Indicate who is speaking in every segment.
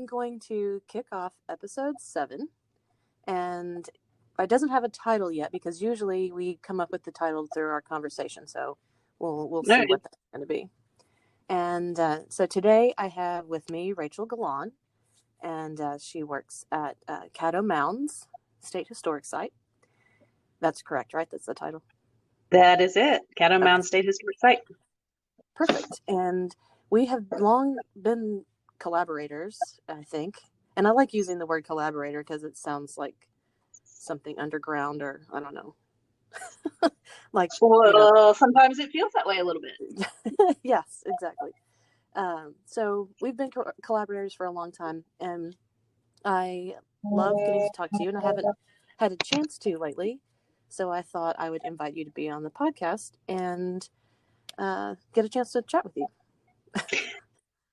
Speaker 1: I'm going to kick off episode 7, and it doesn't have a title yet because usually we come up with the title through our conversation. So we'll see what that's going to be. And so today I have with me Rachel Galan, and she works at Caddo Mounds State Historic Site. That's correct, right? That's the title.
Speaker 2: That is it. Caddo Mounds State Historic Site.
Speaker 1: Perfect. And we have long been collaborators, I think. And I like using the word collaborator because it sounds like something underground, or I don't know.
Speaker 2: Like, well, sometimes it feels that way a little bit.
Speaker 1: Yes, exactly. So we've been collaborators for a long time, and I love getting to talk to you, and I haven't had a chance to lately. So I thought I would invite you to be on the podcast and get a chance to chat with you.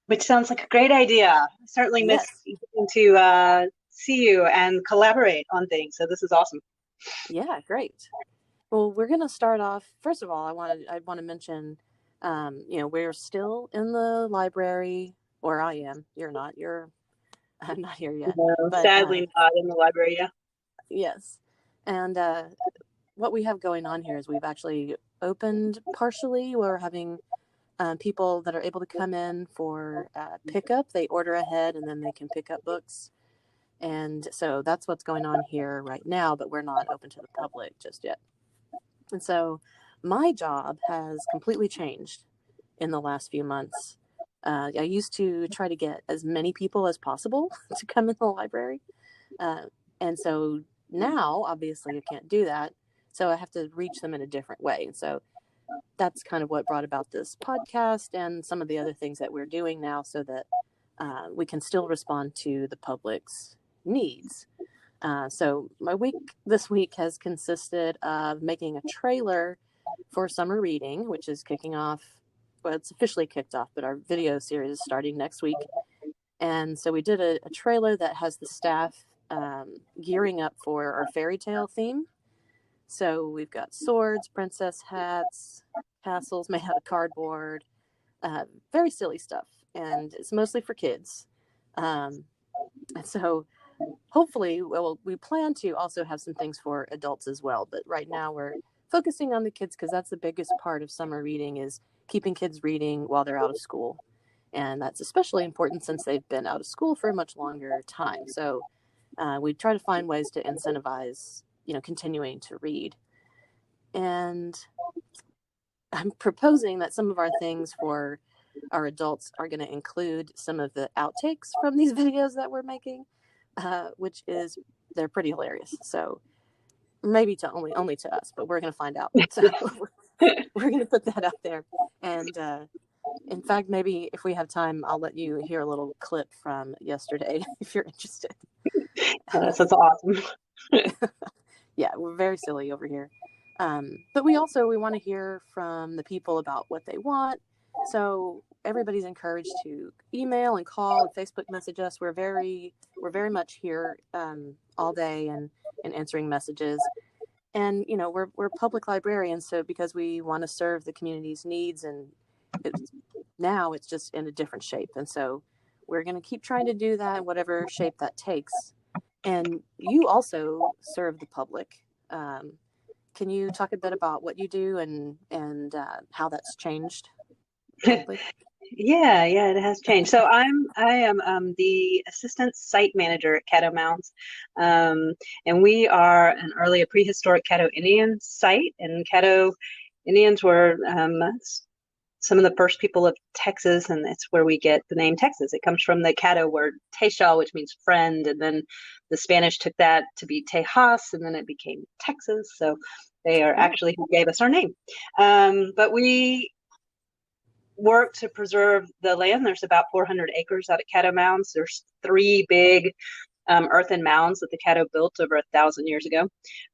Speaker 2: Which sounds like a great idea. I certainly miss getting to see you and collaborate on things. So this is awesome.
Speaker 1: Yeah, great. Well, we're going to start off. First of all, I want to mention, we're still in the library, or I am. You're not. I'm not here yet.
Speaker 2: No, but, sadly not in the library, yeah.
Speaker 1: Yes. And what we have going on here is we've actually opened partially. We're having people that are able to come in for pickup. They order ahead and then they can pick up books. And so that's what's going on here right now, but we're not open to the public just yet. And so my job has completely changed in the last few months. I used to try to get as many people as possible to come in the library. And so now, obviously, I can't do that. So I have to reach them in a different way. And so that's kind of what brought about this podcast and some of the other things that we're doing now so that we can still respond to the public's needs. So my week this week has consisted of making a trailer for summer reading, which is kicking off. Well, it's officially kicked off, but our video series is starting next week. And so we did a trailer that has the staff gearing up for our fairy tale theme. So we've got swords, princess hats, castles made out of cardboard, very silly stuff. And it's mostly for kids. And so hopefully, we plan to also have some things for adults as well. But right now we're focusing on the kids because that's the biggest part of summer reading is keeping kids reading while they're out of school. And that's especially important since they've been out of school for a much longer time. So we try to find ways to incentivize, continuing to read. And I'm proposing that some of our things for our adults are going to include some of the outtakes from these videos that we're making, which is, they're pretty hilarious. So maybe to only to us, but we're going to find out. So we're going to put that out there. And in fact, maybe if we have time, I'll let you hear a little clip from yesterday if you're interested.
Speaker 2: That's awesome.
Speaker 1: Yeah, we're very silly over here. But we want to hear from the people about what they want. So everybody's encouraged to email and call and Facebook message us. We're very much here all day and answering messages. And we're public librarians, so because we want to serve the community's needs, and now it's just in a different shape. And so we're going to keep trying to do that in whatever shape that takes. And you also serve the public. Can you talk a bit about what you do and how that's changed?
Speaker 2: Yeah, it has changed. So I am the assistant site manager at Caddo Mounds, and we are an early prehistoric Caddo Indian site. And Caddo Indians were some of the first people of Texas, and that's where we get the name Texas. It comes from the Caddo word Texas, which means friend, and then the Spanish took that to be Tejas, and then it became Texas. So they are actually who gave us our name. But we work to preserve the land. There's about 400 acres out at Caddo Mounds. There's 3 big earthen mounds that the Caddo built over 1,000 years ago.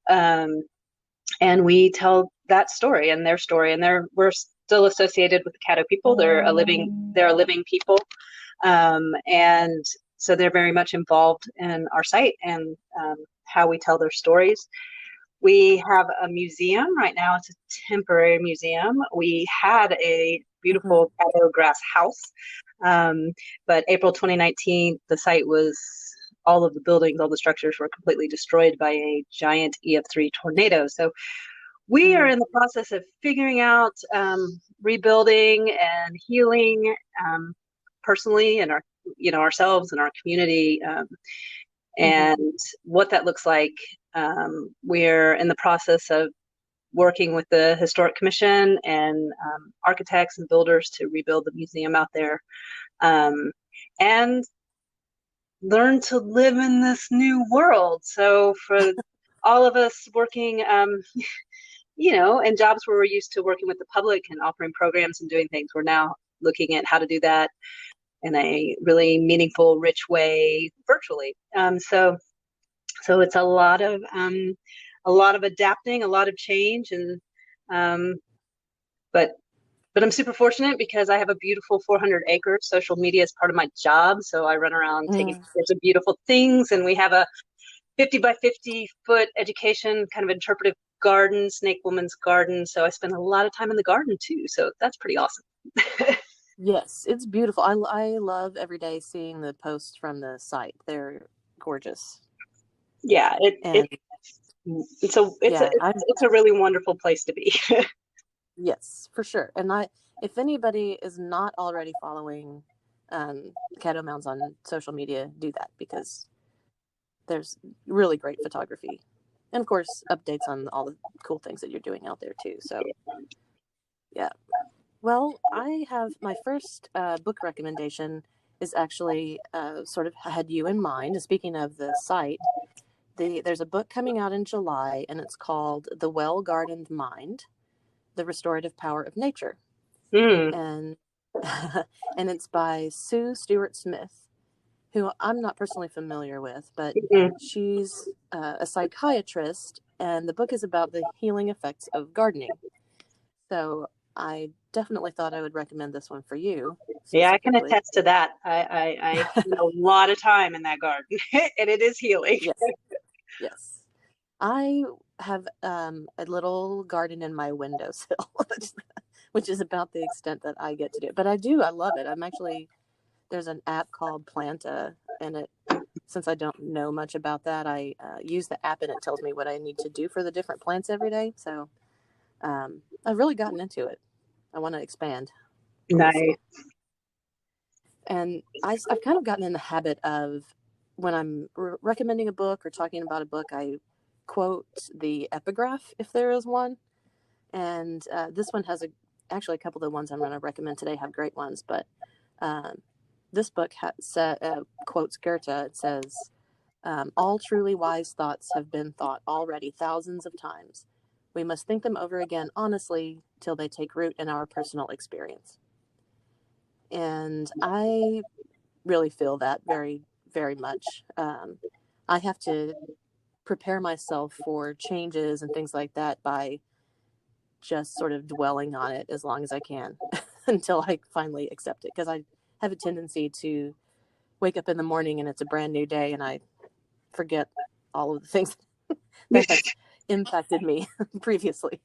Speaker 2: And we tell that story and their story, and we're still associated with the Caddo people. They're a living people. And so they're very much involved in our site and how we tell their stories. We have a museum right now. It's a temporary museum. We had a beautiful Caddo grass house But April 2019, the site was all of the buildings, all the structures were completely destroyed by a giant EF3 tornado. So we are
Speaker 1: Mm.
Speaker 2: in the process of figuring out rebuilding and healing personally and ourselves and our community,
Speaker 1: Mm-hmm.
Speaker 2: and what that looks like. We're in the process of working with the Historic Commission and architects and builders to rebuild the museum out there, and learn to live in this new world. So for all of us working, in jobs where we're used to working with the public and offering programs and doing things, we're now looking at how to do that in a really meaningful, rich way virtually. So it's a lot of adapting, a lot of change, and um, but I'm super fortunate because I have a beautiful 400 acres. Social media is part of my job, so I run around taking
Speaker 1: Mm.
Speaker 2: pictures of beautiful things, and we have a 50 by 50-foot education kind of interpretive garden, Snake Woman's garden. So I spend a lot of time in the garden too. So that's pretty awesome.
Speaker 1: Yes, it's beautiful. I love every day seeing the posts from the site. They're gorgeous.
Speaker 2: Yeah,
Speaker 1: And yeah,
Speaker 2: it's a really wonderful place to be.
Speaker 1: yes, for sure. And if anybody is not already following Caddo Mounds on social media, do that because there's really great photography. And of course, updates on all the cool things that you're doing out there too. So, yeah. Well, I have my first book recommendation is actually sort of had you in mind. Speaking of the site, there's a book coming out in July, and it's called The Well Gardened Mind: The Restorative Power of Nature,
Speaker 2: Mm,
Speaker 1: and and it's by Sue Stewart Smith, who I'm not personally familiar with, but
Speaker 2: mm.
Speaker 1: she's a psychiatrist, and the book is about the healing effects of gardening. So I definitely thought I would recommend this one for you
Speaker 2: Yeah, I can
Speaker 1: specifically.
Speaker 2: attest to that. I spend a lot of time in that garden, and it is healing.
Speaker 1: Yes, yes. I have a little garden in my windowsill, which is about the extent that I get to do it. But I love it. I'm actually, there's an app called Planta, and since I don't know much about that, I use the app and it tells me what I need to do for the different plants every day. So I've really gotten into it. I want to expand on this
Speaker 2: Nice.
Speaker 1: one. And I've kind of gotten in the habit of when I'm recommending a book or talking about a book, I quote the epigraph if there is one. And this one has actually a couple of the ones I'm going to recommend today have great ones, but um, this book quotes Goethe. It says, all truly wise thoughts have been thought already thousands of times. We must think them over again honestly till they take root in our personal experience. And I really feel that very, very much. I have to prepare myself for changes and things like that by just sort of dwelling on it as long as I can until I finally accept it. Because I have a tendency to wake up in the morning and it's a brand new day and I forget all of the things that have impacted me previously.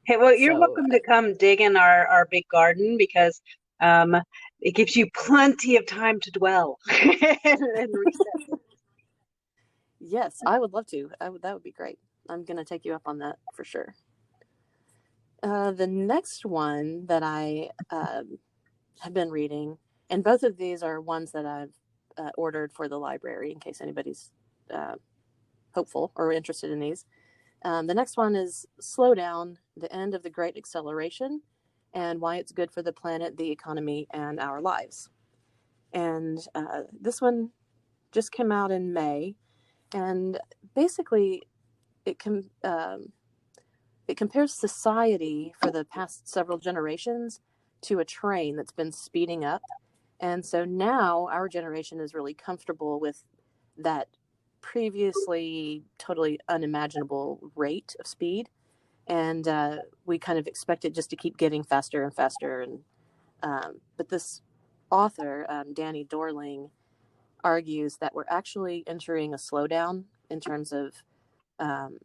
Speaker 2: Hey, well, you're
Speaker 1: So,
Speaker 2: welcome to come dig in our big garden because um, it gives you plenty of time to dwell and reset.
Speaker 1: yes, I would love to. That would be great. I'm going to take you up on that for sure. The next one that I have been reading, and both of these are ones that I've ordered for the library in case anybody's uh, hopeful or interested in these. The next one is Slow Down: The End of the Great Acceleration and Why It's Good for the Planet, the Economy, and Our Lives. And this one just came out in May, and basically it can it compares society for the past several generations to a train that's been speeding up. And so now our generation is really comfortable with that previously totally unimaginable rate of speed. And we kind of expect it just to keep getting faster and faster. And but this author, Danny Dorling, argues that we're actually entering a slowdown in terms of um,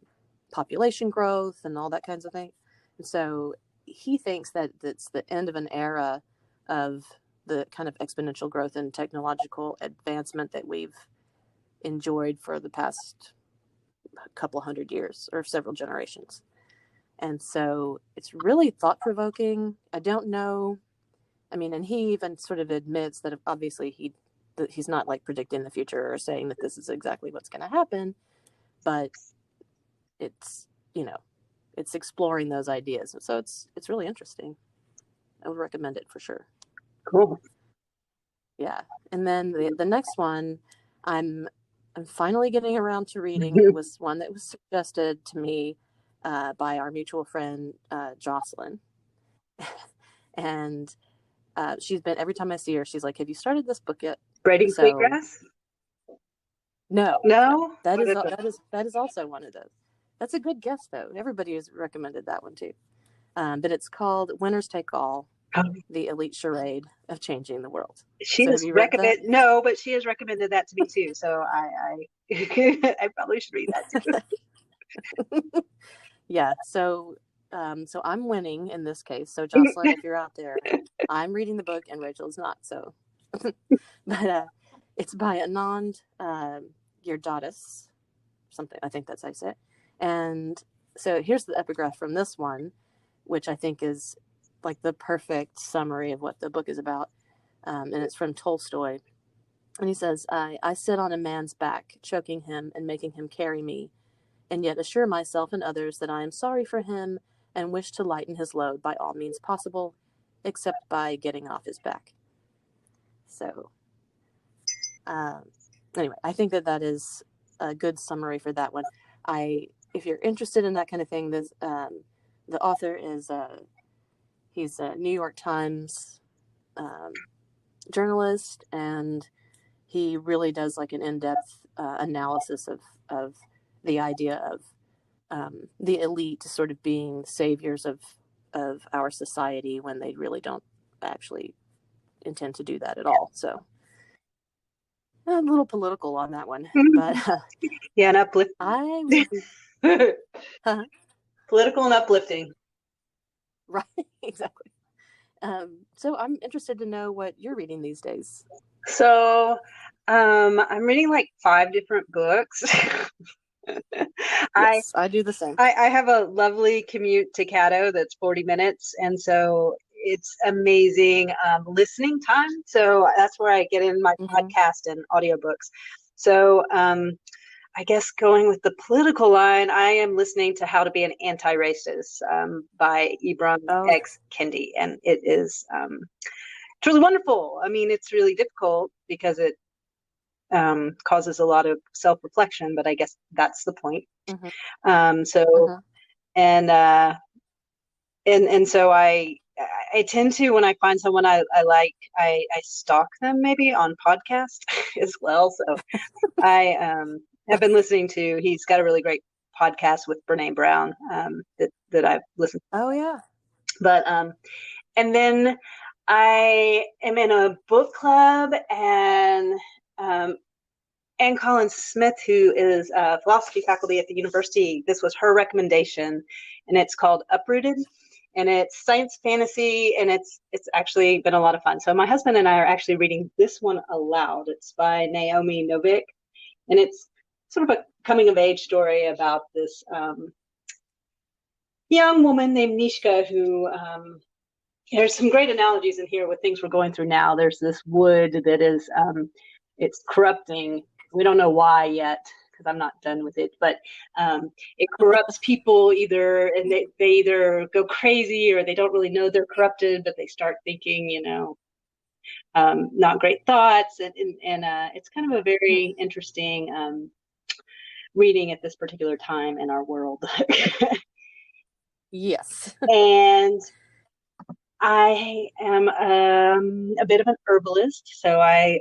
Speaker 1: population growth and all that kinds of thing. And so he thinks that it's the end of an era of the kind of exponential growth and technological advancement that we've enjoyed for the past couple hundred years or several generations. And so it's really thought-provoking. I don't know. I mean, and he even sort of admits that obviously he's not like predicting the future or saying that this is exactly what's going to happen, but it's, you know, it's exploring those ideas. So it's really interesting. I would recommend it for sure.
Speaker 2: Cool.
Speaker 1: Yeah. And then the next one I'm finally getting around to reading. It was one that was suggested to me by our mutual friend Jocelyn. And she's been, every time I see her, she's like, "Have you started this book yet?"
Speaker 2: Braiding
Speaker 1: So
Speaker 2: Sweetgrass? No?
Speaker 1: That is also one of those. That's a good guess though. Everybody has recommended that one too. But it's called Winners Take All: The Elite Charade of Changing the World.
Speaker 2: She
Speaker 1: so
Speaker 2: has recommended no, but she has recommended that to me too. So I I probably should read that too.
Speaker 1: Yeah. So I'm winning in this case. So Jocelyn, if you're out there, I'm reading the book and Rachel is not. So, but it's by Anand Giridharadas, something. I think that's how I say it. And so here's the epigraph from this one, which I think is like the perfect summary of what the book is about. And it's from Tolstoy. And he says, I sit on a man's back, choking him and making him carry me, and yet assure myself and others that I am sorry for him and wish to lighten his load by all means possible, except by getting off his back. So, anyway, I think that is a good summary for that one. If you're interested in that kind of thing, this the author is he's a New York Times journalist, and he really does like an in-depth analysis of the idea of the elite sort of being saviors of our society when they really don't actually intend to do that at all. So a little political on that one, but
Speaker 2: yeah, and uplifting. Political and uplifting.
Speaker 1: Right, exactly. So I'm interested to know what you're reading these days.
Speaker 2: So I'm reading like 5 different books.
Speaker 1: Yes, I do the same.
Speaker 2: I have a lovely commute to Caddo that's 40 minutes. And so it's amazing listening time. So that's where I get in my podcast and audiobooks. So I guess going with the political line, I am listening to How to Be an Anti-Racist by Ibram X. Kendi. And it is it's really wonderful. I mean, it's really difficult because it causes a lot of self-reflection, but I guess that's the point. And so I tend to, when I find someone I like, I stalk them maybe on podcast as well. So I have been listening to, he's got a really great podcast with Brene Brown that I've listened to.
Speaker 1: Oh yeah.
Speaker 2: But and then I am in a book club, and Anne Collins Smith, who is a philosophy faculty at the university, this was her recommendation, and it's called Uprooted, and it's science fantasy, and it's actually been a lot of fun. So my husband and I are actually reading this one aloud. It's by Naomi Novik, and it's sort of a coming of age story about this young woman named Nishka who there's some great analogies in here with things we're going through now. There's this wood that is it's corrupting. We don't know why yet, because I'm not done with it, but it corrupts people either, and they either go crazy or they don't really know they're corrupted, but they start thinking, not great thoughts, and it's kind of a very interesting reading at this particular time in our world.
Speaker 1: Yes.
Speaker 2: And I am a bit of an herbalist, so I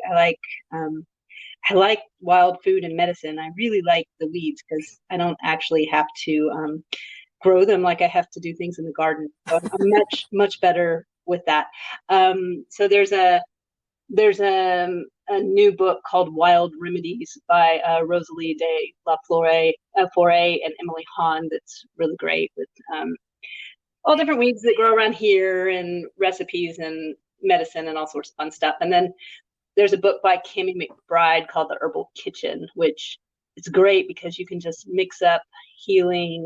Speaker 2: like wild food and medicine. I really like the weeds because I don't actually have to grow them like I have to do things in the garden. So I'm much better with that. So there's a new book called Wild Remedies by Rosalie de la Forêt and Emily Hahn that's really great with all different weeds that grow around here and recipes, and medicine and all sorts of fun stuff. And then there's a book by Kimmy McBride called The Herbal Kitchen, which is great because you can just mix up healing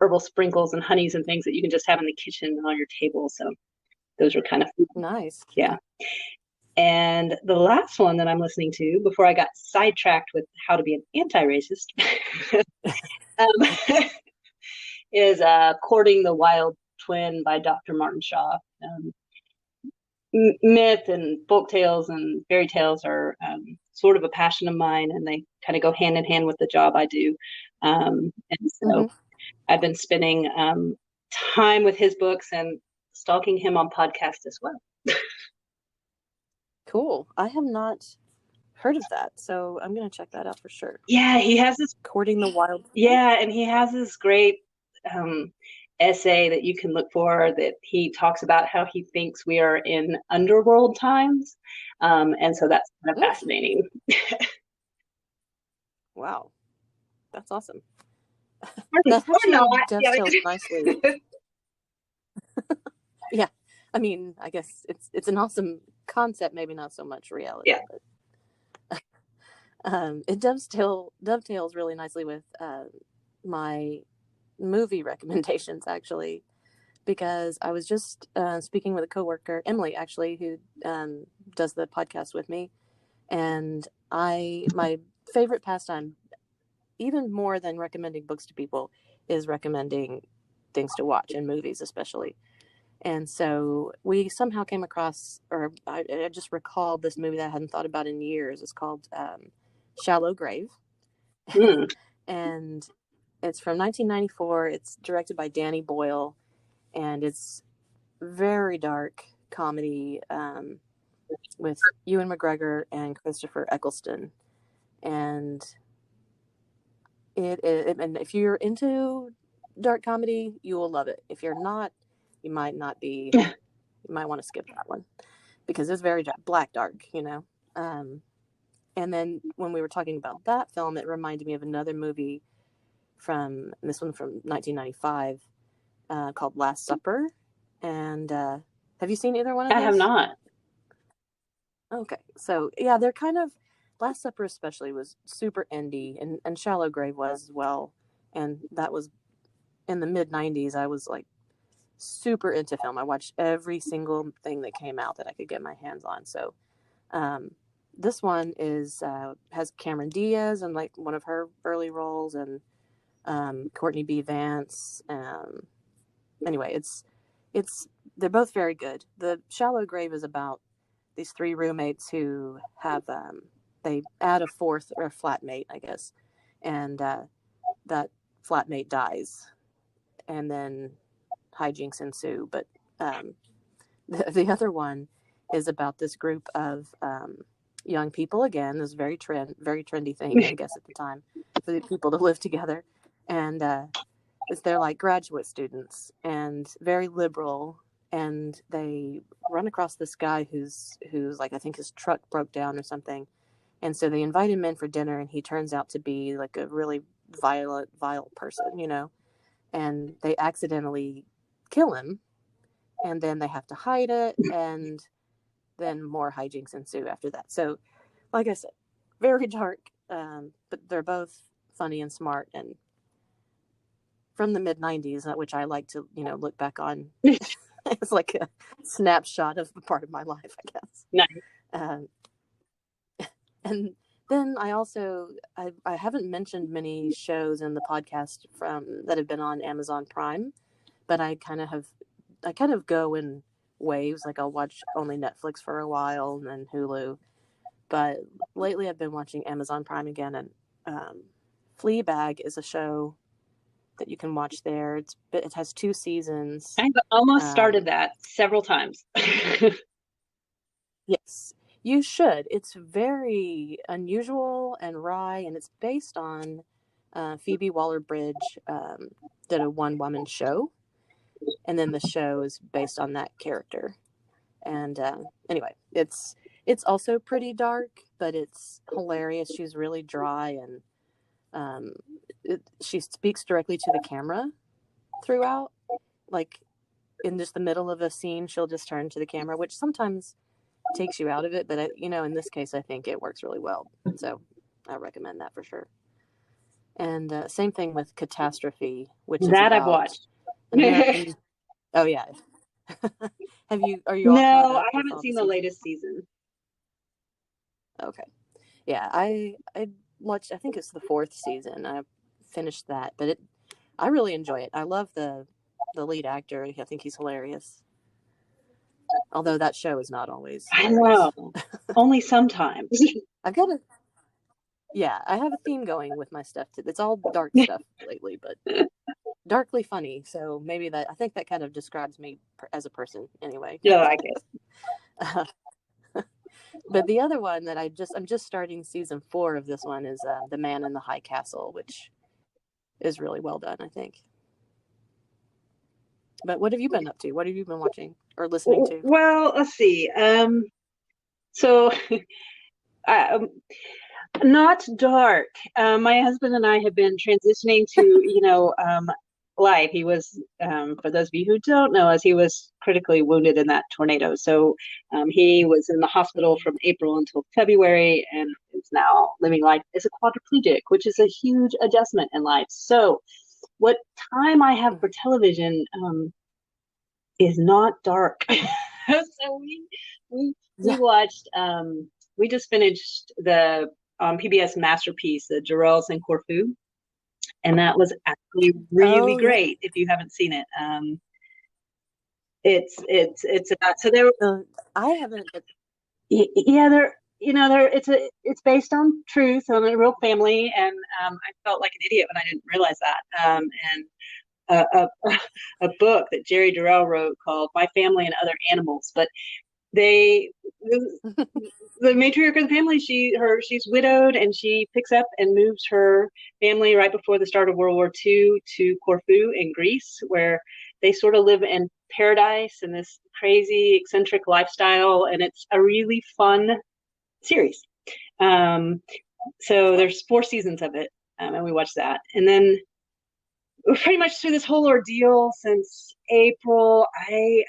Speaker 2: herbal sprinkles and honeys and things that you can just have in the kitchen on your table. So those are kind of
Speaker 1: nice.
Speaker 2: Yeah. And the last one that I'm listening to before I got sidetracked with how to be an anti-racist is Courting the Wild Twin by Dr. Martin Shaw. Myth and folk tales and fairy tales are sort of a passion of mine, and they kind of go hand in hand with the job I do. And so I've been spending time with his books and stalking him on podcast as well.
Speaker 1: Cool. I have not heard of that, so I'm going to check that out for sure.
Speaker 2: Yeah, he has this
Speaker 1: Courting the Wild.
Speaker 2: Yeah, and he has this great essay that you can look for that he talks about how he thinks we are in underworld times. And so that's kind of fascinating.
Speaker 1: Wow. That's awesome.
Speaker 2: That
Speaker 1: actually dovetails nicely. Yeah. I mean, I guess it's an awesome concept, maybe not so much reality.
Speaker 2: Yeah.
Speaker 1: But, it dovetails really nicely with my movie recommendations, actually, because I was just speaking with a coworker, Emily, actually, who does the podcast with me, and my favorite pastime, even more than recommending books to people, is recommending things to watch, and movies especially. And so we somehow came across, or I just recalled this movie that I hadn't thought about in years. It's called Shallow Grave. And it's from 1994. It's directed by Danny Boyle, and it's very dark comedy with Ewan McGregor and Christopher Eccleston. And and if you're into dark comedy, you will love it. If you're not, you might not be. You might want to skip that one because it's very black dark, you know. And then when we were talking about that film, it reminded me of another movie from 1995 called Last Supper. And have you seen either one of those?
Speaker 2: I have not.
Speaker 1: Okay, so yeah, they're kind of, Last Supper especially was super indie, and Shallow Grave was as well. And that was in the mid 90s. I was like super into film. I watched every single thing that came out that I could get my hands on. So this one is has Cameron Diaz and like one of her early roles, and Courtney B. Vance. Anyway, they're both very good. The Shallow Grave is about these three roommates who have they add a fourth, or a flatmate, I guess, and that flatmate dies, and then hijinks ensue. But the other one is about this group of young people. Again, this very trendy thing, I guess, at the time, for the people to live together, and they're like graduate students and very liberal, and they run across this guy who's like, I think his truck broke down or something, and so they invite him in for dinner, and he turns out to be like a really vile person, you know, and they accidentally kill him, and then they have to hide it, and then more hijinks ensue after that. So, like I said, very dark, but they're both funny and smart, and from the mid 90s, which I like to, you know, look back on. It's like a snapshot of a part of my life, I guess.
Speaker 2: Nice.
Speaker 1: And then I also, I haven't mentioned many shows in the podcast that have been on Amazon Prime, but I kind of go in waves. Like I'll watch only Netflix for a while and then Hulu. But lately I've been watching Amazon Prime again, and Fleabag is a show that you can watch there. It has 2 seasons.
Speaker 2: I've almost started that several times.
Speaker 1: Yes, you should. It's very unusual and wry, and it's based on Phoebe Waller-Bridge did a one-woman show, and then the show is based on that character. And anyway, it's also pretty dark, but it's hilarious. She's really dry, and she speaks directly to the camera throughout. Like, in just the middle of a scene, she'll just turn to the camera, which sometimes takes you out of it. But, in this case, I think it works really well. So I recommend that for sure. And same thing with Catastrophe, which is
Speaker 2: That I've
Speaker 1: about
Speaker 2: watched.
Speaker 1: an American. Oh, yeah. Are you all caught
Speaker 2: No,
Speaker 1: up
Speaker 2: I
Speaker 1: with
Speaker 2: haven't
Speaker 1: all the
Speaker 2: seen the
Speaker 1: seasons?
Speaker 2: latest season.
Speaker 1: Okay. Yeah, I watched, I think it's the fourth season. I finished that, but I really enjoy it. I love the lead actor. I think he's hilarious. Although that show is not always
Speaker 2: I
Speaker 1: hilarious.
Speaker 2: know. Only sometimes.
Speaker 1: I've got a Yeah, I have a theme going with my stuff too. It's all dark stuff lately, but darkly funny. So maybe I think that kind of describes me as a person anyway.
Speaker 2: No, I get
Speaker 1: Uh, but the other one that I'm just starting season 4 of this one is The Man in the High Castle, which is really well done, I think. But what have you been up to? What have you been watching or listening to?
Speaker 2: Well, let's see. So um, not dark. My husband and I have been transitioning to, life. He was, for those of you who don't know us, he was critically wounded in that tornado. So he was in the hospital from April until February and is now living life as a quadriplegic, which is a huge adjustment in life. So what time I have for television is not dark. So we
Speaker 1: Yeah.
Speaker 2: watched we just finished the PBS masterpiece, the Jarrells in Corfu, and that was actually really
Speaker 1: Oh yeah.
Speaker 2: great. If you haven't seen it, it's about so there.
Speaker 1: I haven't.
Speaker 2: Yeah, there it's based on truth on a real family, and I felt like an idiot when I didn't realize that. And a book that Jerry Durrell wrote called My Family and Other Animals. But they the matriarch of the family, she's widowed and she picks up and moves her family right before the start of World War II to Corfu in Greece, where they sort of live in paradise in this crazy eccentric lifestyle, and it's a really fun series. Um, so there's 4 seasons of it, and we watched that, and then pretty much through this whole ordeal since April, I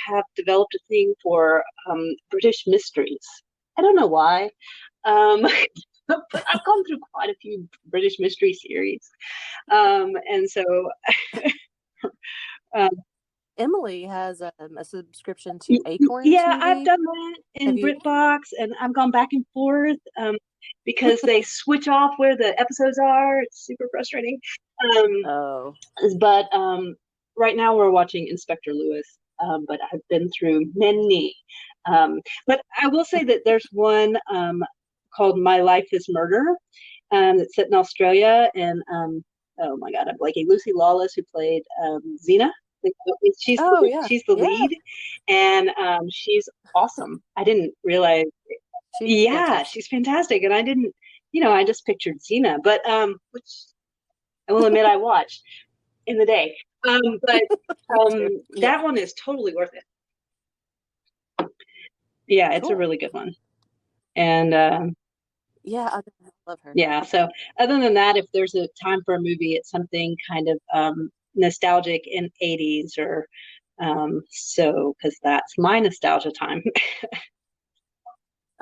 Speaker 2: have developed a thing for British mysteries. I don't know why, um, but I've gone through quite a few British mystery series, and so um,
Speaker 1: Emily has a subscription to Acorn
Speaker 2: yeah, I've
Speaker 1: TV.
Speaker 2: done that
Speaker 1: Have
Speaker 2: in
Speaker 1: you?
Speaker 2: BritBox, and I've gone back and forth because they switch off where the episodes are. It's super frustrating. Um,
Speaker 1: Oh.
Speaker 2: but right now we're watching Inspector Lewis. But I've been through many. But I will say that there's one called My Life is Murder that's set in Australia. And oh my God, I'm blanking. Lucy Lawless, who played Xena.
Speaker 1: Oh yeah.
Speaker 2: She's the
Speaker 1: Yeah.
Speaker 2: lead, and she's awesome. I didn't realize.
Speaker 1: She's
Speaker 2: Yeah,
Speaker 1: fantastic.
Speaker 2: she's fantastic, and I didn't. I just pictured Xena, but which I will admit I watched in the day. But
Speaker 1: Me too. Yeah.
Speaker 2: that one is totally worth it. Yeah, it's a
Speaker 1: Cool.
Speaker 2: really good one. And
Speaker 1: Yeah, I love her.
Speaker 2: yeah, so other than that, if there's a time for a movie, it's something kind of nostalgic in 80s or so, because that's my nostalgia time.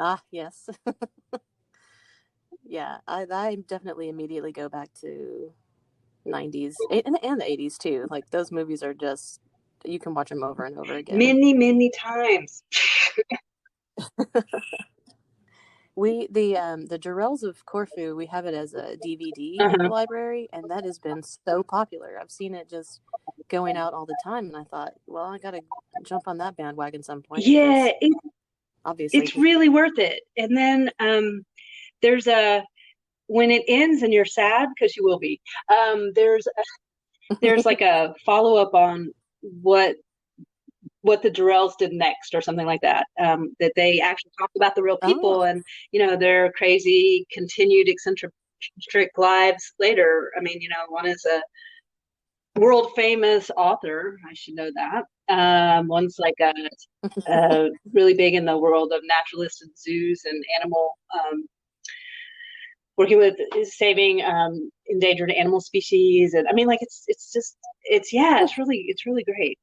Speaker 1: Ah, yes. Yeah, I definitely immediately go back to 90s and the 80s too. Like those movies are just you can watch them over and over again.
Speaker 2: Many, many times.
Speaker 1: The Jarrells of Corfu, we have it as a DVD at the
Speaker 2: Uh-huh.
Speaker 1: library, and that has been so popular. I've seen it just going out all the time, and I thought, well, I gotta jump on that bandwagon some point
Speaker 2: Yeah,
Speaker 1: because obviously,
Speaker 2: it's really worth it. And then there's a when it ends and you're sad because you will be. There's like a follow up on what what the Durrells did next or something like that. That they actually talked about the real
Speaker 1: oh,
Speaker 2: people and their crazy continued eccentric lives later. I mean, one is a world famous author. I should know that. One's like a really big in the world of naturalists and zoos and animal working with saving endangered animal species. And I mean, like it's just it's yeah, it's really great.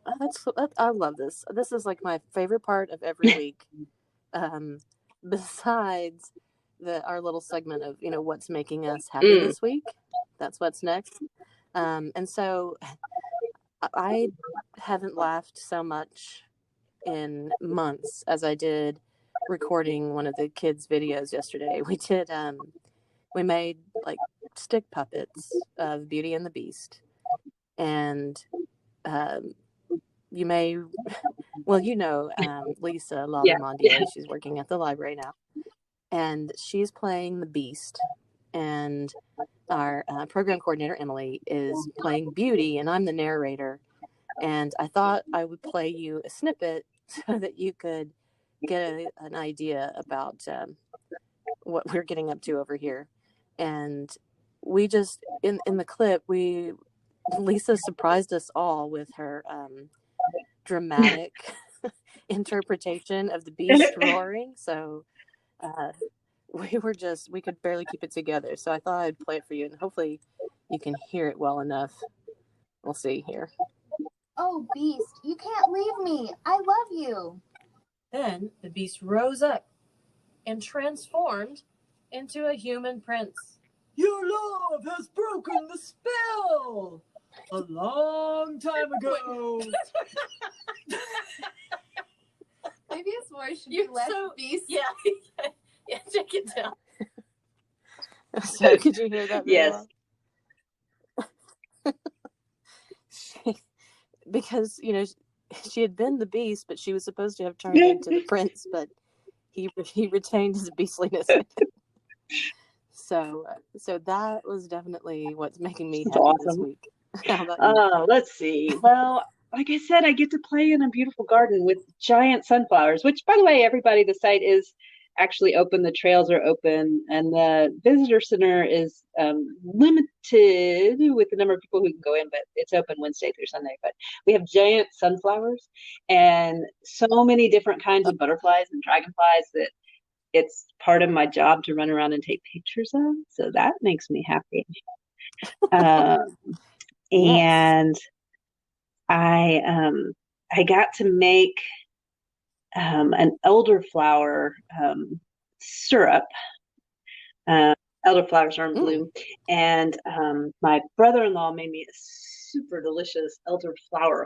Speaker 1: I love this. This is like my favorite part of every week. Um, besides our little segment of what's making us happy
Speaker 2: Mm.
Speaker 1: this week. That's what's next. And so I haven't laughed so much in months as I did recording one of the kids' videos yesterday. We made like stick puppets of Beauty and the Beast, and um, you may Lisa
Speaker 2: Yeah.
Speaker 1: Laldermondier. She's working at the library now, and she's playing the Beast, and our program coordinator Emily is playing Beauty, and I'm the narrator. And I thought I would play you a snippet so that you could get an idea about what we're getting up to over here. And we just in the clip, Lisa surprised us all with her dramatic interpretation of the beast roaring. So uh, we could barely keep it together. So I thought I'd play it for you, and hopefully you can hear it well enough. We'll see here.
Speaker 3: Oh, Beast, you can't leave me. I love you.
Speaker 1: Then the beast rose up and transformed into a human prince.
Speaker 4: Your love has broken the spell. A long time ago.
Speaker 3: Maybe his voice should be less Beast.
Speaker 1: Yeah, yeah, take it down. So, could you hear that?
Speaker 2: Yes.
Speaker 1: Because she had been the beast, but she was supposed to have turned into the prince, but he retained his beastliness. So that was definitely what's making me happy this week. How about you?
Speaker 2: Let's see. Well, like I said, I get to play in a beautiful garden with giant sunflowers, which, by the way, everybody, the site is actually open. The trails are open, and the visitor center is limited with the number of people who can go in, but it's open Wednesday through Sunday. But we have giant sunflowers and so many different kinds of butterflies and dragonflies that it's part of my job to run around and take pictures of. So that makes me happy. And I got to make an elderflower syrup. Elderflowers are in bloom, and my brother-in-law made me a super delicious elderflower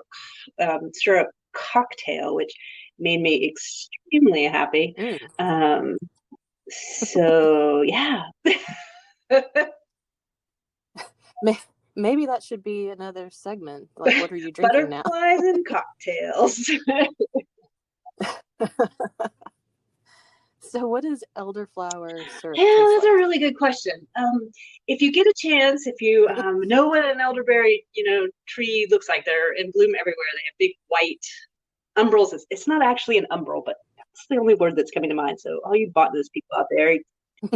Speaker 2: syrup cocktail, which made me extremely happy. So yeah.
Speaker 1: Maybe that should be another segment. Like, what are you drinking now?
Speaker 2: Butterflies and cocktails.
Speaker 1: So what is elderflower syrup?
Speaker 2: Yeah, that's a really good question. If you get a chance, if you know what an elderberry, tree looks like, they're in bloom everywhere. They have big white umbrels. It's not actually an umbral, but that's the only word that's coming to mind. So all you botanist people out there,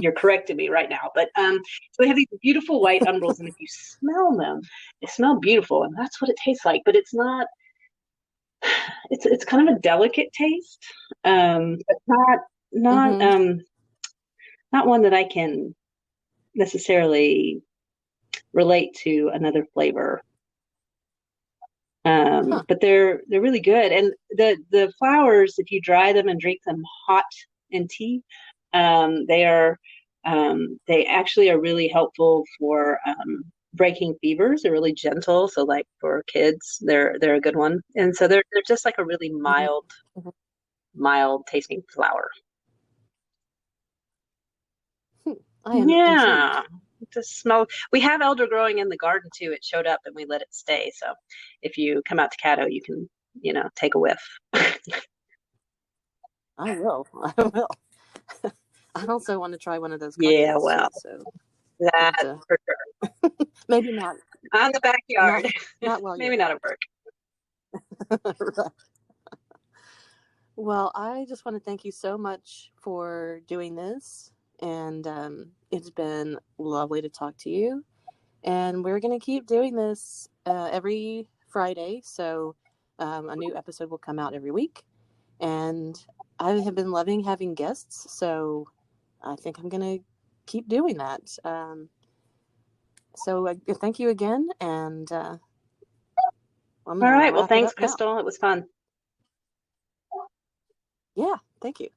Speaker 2: you're correcting me right now. But so they have these beautiful white umbrels, and if you smell them, they smell beautiful, and that's what it tastes like. But it's not. It's kind of a delicate taste, but not one that I can necessarily relate to another flavor. But they're really good, and the flowers, if you dry them and drink them hot in tea, they actually are really helpful for breaking fevers. They're really gentle, so like for kids, they're a good one, and so they're just like a really mild tasting flower. Yeah. Just smell. We have elder growing in the garden too. It showed up and we let it stay. So if you come out to Caddo, you can, take a whiff.
Speaker 1: I will. I also want to try one of those.
Speaker 2: Yeah, well,
Speaker 1: too, so
Speaker 2: that's for sure.
Speaker 1: Maybe not
Speaker 2: on the backyard.
Speaker 1: Not while
Speaker 2: maybe not at work.
Speaker 1: Right. Well, I just want to thank you so much for doing this. And it's been lovely to talk to you. And we're going to keep doing this every Friday. So a new episode will come out every week. And I have been loving having guests. So I think I'm going to keep doing that. So thank you again. And I'm
Speaker 2: All
Speaker 1: gonna
Speaker 2: right. Well,
Speaker 1: wrap it
Speaker 2: thanks,
Speaker 1: up now.
Speaker 2: Crystal. It was fun.
Speaker 1: Yeah, thank you.